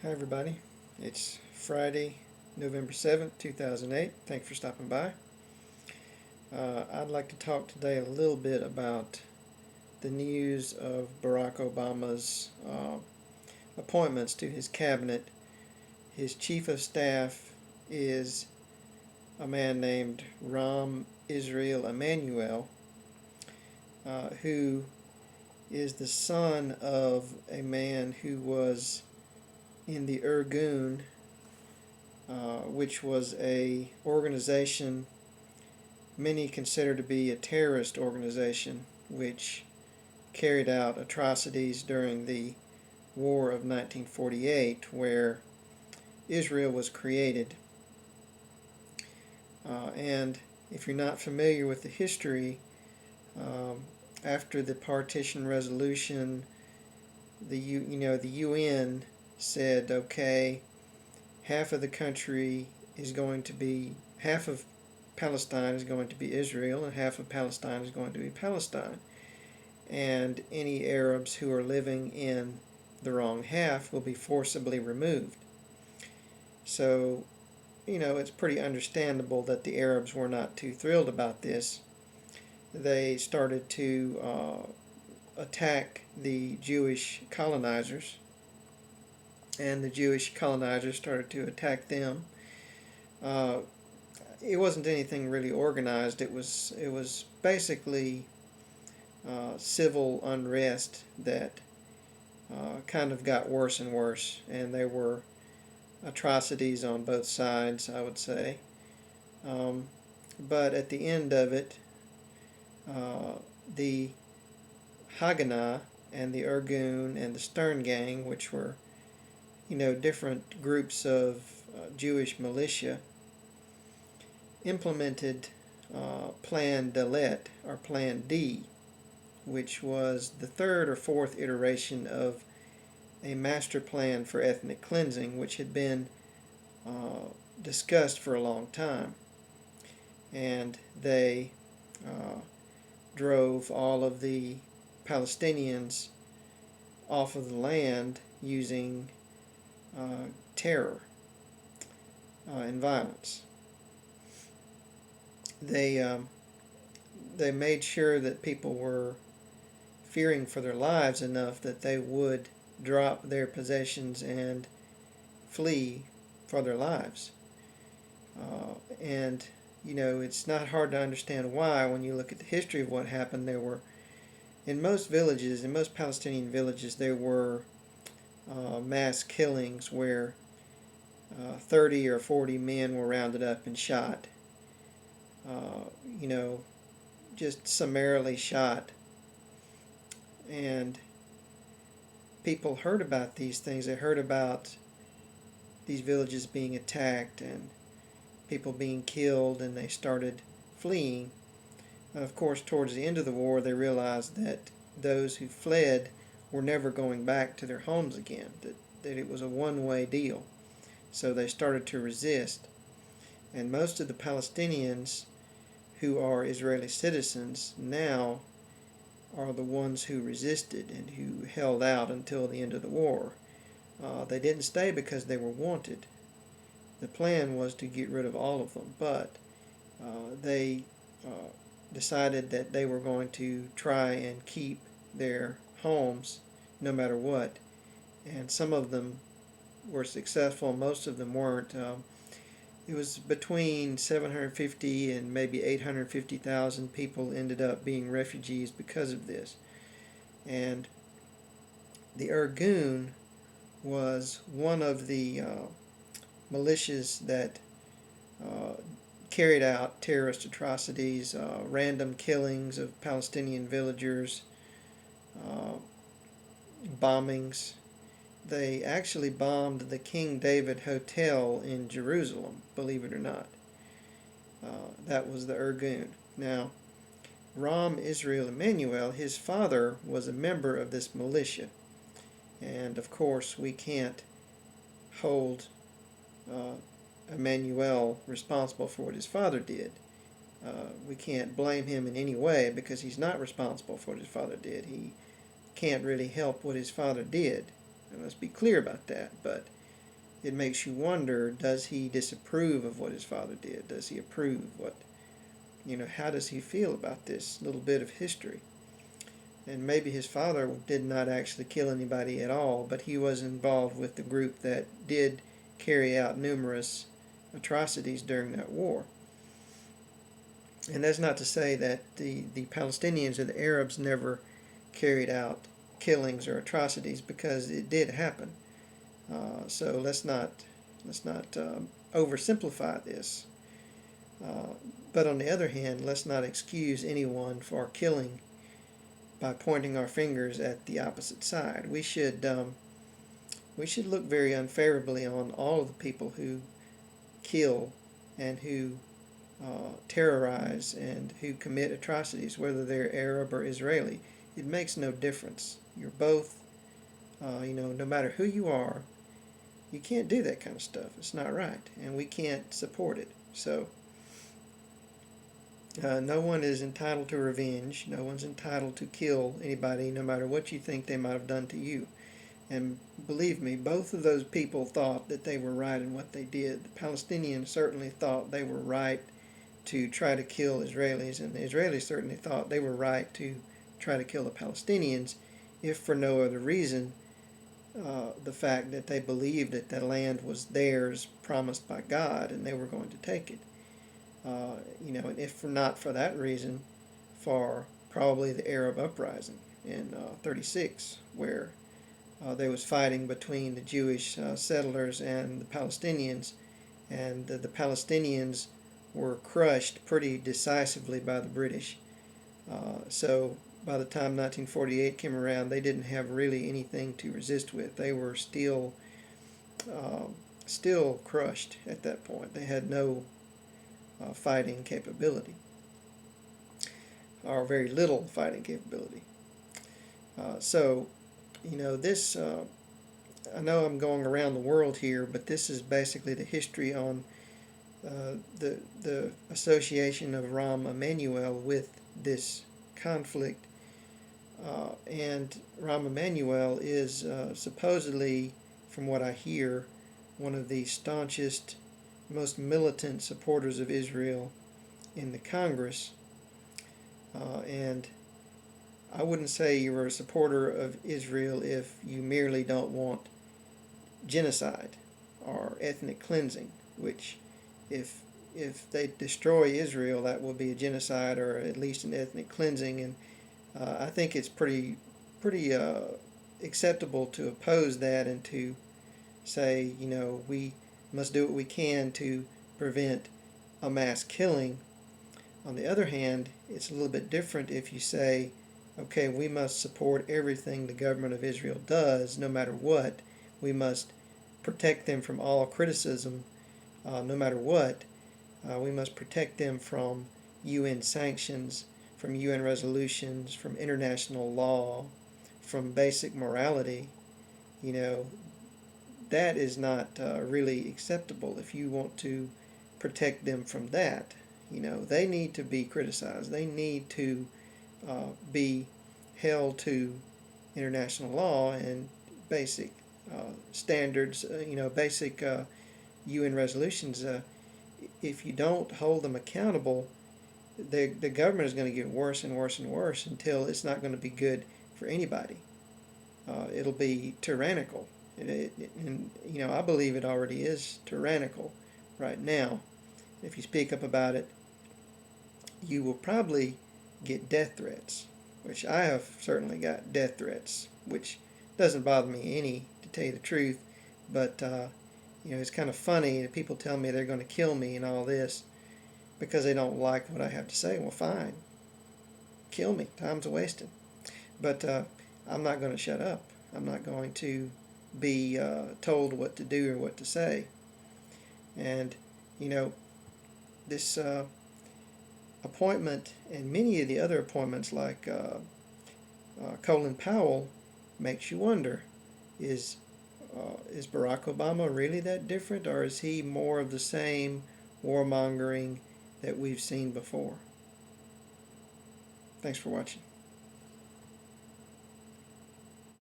Hi everybody, it's Friday, November 7th, 2008. Thanks for stopping by. I'd like to talk today a little bit about the news of Barack Obama's appointments to his cabinet. His chief of staff is a man named Rahm Emanuel, who is the son of a man who was in the Irgun, which was a organization many consider to be a terrorist organization, which carried out atrocities during the War of 1948, where Israel was created. And if you're not familiar with the history, after the partition resolution, the UN said, okay, half of Palestine is going to be Israel, and half of Palestine is going to be Palestine. And any Arabs who are living in the wrong half will be forcibly removed. So, it's pretty understandable that the Arabs were not too thrilled about this. They started to attack the Jewish colonizers, and the Jewish colonizers started to attack them. It wasn't anything really organized. It was basically civil unrest that kind of got worse and worse, and there were atrocities on both sides, I would say. But at the end of it, the Haganah and the Irgun and the Stern Gang, which were different groups of Jewish militia, implemented Plan Dalet, or Plan D, which was the third or fourth iteration of a master plan for ethnic cleansing, which had been discussed for a long time. And they drove all of the Palestinians off of the land using terror and violence. They made sure that people were fearing for their lives enough that they would drop their possessions and flee for their lives. And it's not hard to understand why when you look at the history of what happened. There were, in most Palestinian villages, there were mass killings where 30 or 40 men were rounded up and shot. Just summarily shot. And people heard about these things. They heard about these villages being attacked and people being killed, and they started fleeing. Of course, towards the end of the war, they realized that those who fled were never going back to their homes again, that it was a one-way deal. So they started to resist. And most of the Palestinians who are Israeli citizens now are the ones who resisted and who held out until the end of the war. They didn't stay because they were wanted. The plan was to get rid of all of them, but they decided that they were going to try and keep their homes no matter what. And some of them were successful, most of them weren't. It was between 750 and maybe 850,000 people ended up being refugees because of this. And the Irgun was one of the militias that carried out terrorist atrocities, random killings of Palestinian villagers, bombings. They actually bombed the King David Hotel in Jerusalem, believe it or not. That was the Irgun. Now, Rahm Emanuel, his father was a member of this militia. And of course, we can't hold Emanuel responsible for what his father did. We can't blame him in any way because he's not responsible for what his father did. He can't really help what his father did. And let's be clear about that. But it makes you wonder, does he disapprove of what his father did? Does he approve? How does he feel about this little bit of history? And maybe his father did not actually kill anybody at all, but he was involved with the group that did carry out numerous atrocities during that war. And that's not to say that the Palestinians or the Arabs never carried out killings or atrocities, because it did happen. So let's not oversimplify this. But on the other hand, let's not excuse anyone for killing by pointing our fingers at the opposite side. We should look very unfavorably on all of the people who kill and who terrorize and who commit atrocities, whether they're Arab or Israeli. It makes no difference. You're both, no matter who you are, you can't do that kind of stuff. It's not right, and we can't support it. So no one is entitled to revenge. No one's entitled to kill anybody, no matter what you think they might have done to you. And believe me, both of those people thought that they were right in what they did. The Palestinians certainly thought they were right to try to kill Israelis, and the Israelis certainly thought they were right to try to kill the Palestinians, if for no other reason, the fact that they believed that the land was theirs, promised by God, and they were going to take it. And if not for that reason, for probably the Arab uprising in 36, where there was fighting between the Jewish settlers and the Palestinians, and the Palestinians were crushed pretty decisively by the British. So by the time 1948 came around, they didn't have really anything to resist with. They were still crushed at that point. They had no fighting capability, or very little fighting capability. This, I know I'm going around the world here, but this is basically the history on the association of Rahm Emanuel with this conflict. And Rahm Emanuel is supposedly, from what I hear, one of the staunchest, most militant supporters of Israel in the Congress. And I wouldn't say you're a supporter of Israel if you merely don't want genocide or ethnic cleansing, which if they destroy Israel, that will be a genocide or at least an ethnic cleansing. And I think it's pretty acceptable to oppose that and to say, we must do what we can to prevent a mass killing. On the other hand, it's a little bit different if you say, okay, we must support everything the government of Israel does, no matter what. We must protect them from all criticism, no matter what. We must protect them from UN sanctions, from UN resolutions, from international law, from basic morality. That is not really acceptable if you want to protect them from that. They need to be criticized. They need to be held to international law and basic standards, basic UN resolutions. If you don't hold them accountable, the government is going to get worse and worse and worse until it's not going to be good for anybody. It'll be tyrannical. And I believe it already is tyrannical right now. If you speak up about it, you will probably get death threats, which I have certainly got death threats, which doesn't bother me any, to tell you the truth. But it's kind of funny that people tell me they're going to kill me and all this because they don't like what I have to say. Well, fine, kill me. Time's a wasting. But I'm not going to shut up. I'm not going to be told what to do or what to say. And this appointment and many of the other appointments, like Colin Powell, makes you wonder: is Barack Obama really that different, or is he more of the same warmongering that we've seen before? Thanks for watching.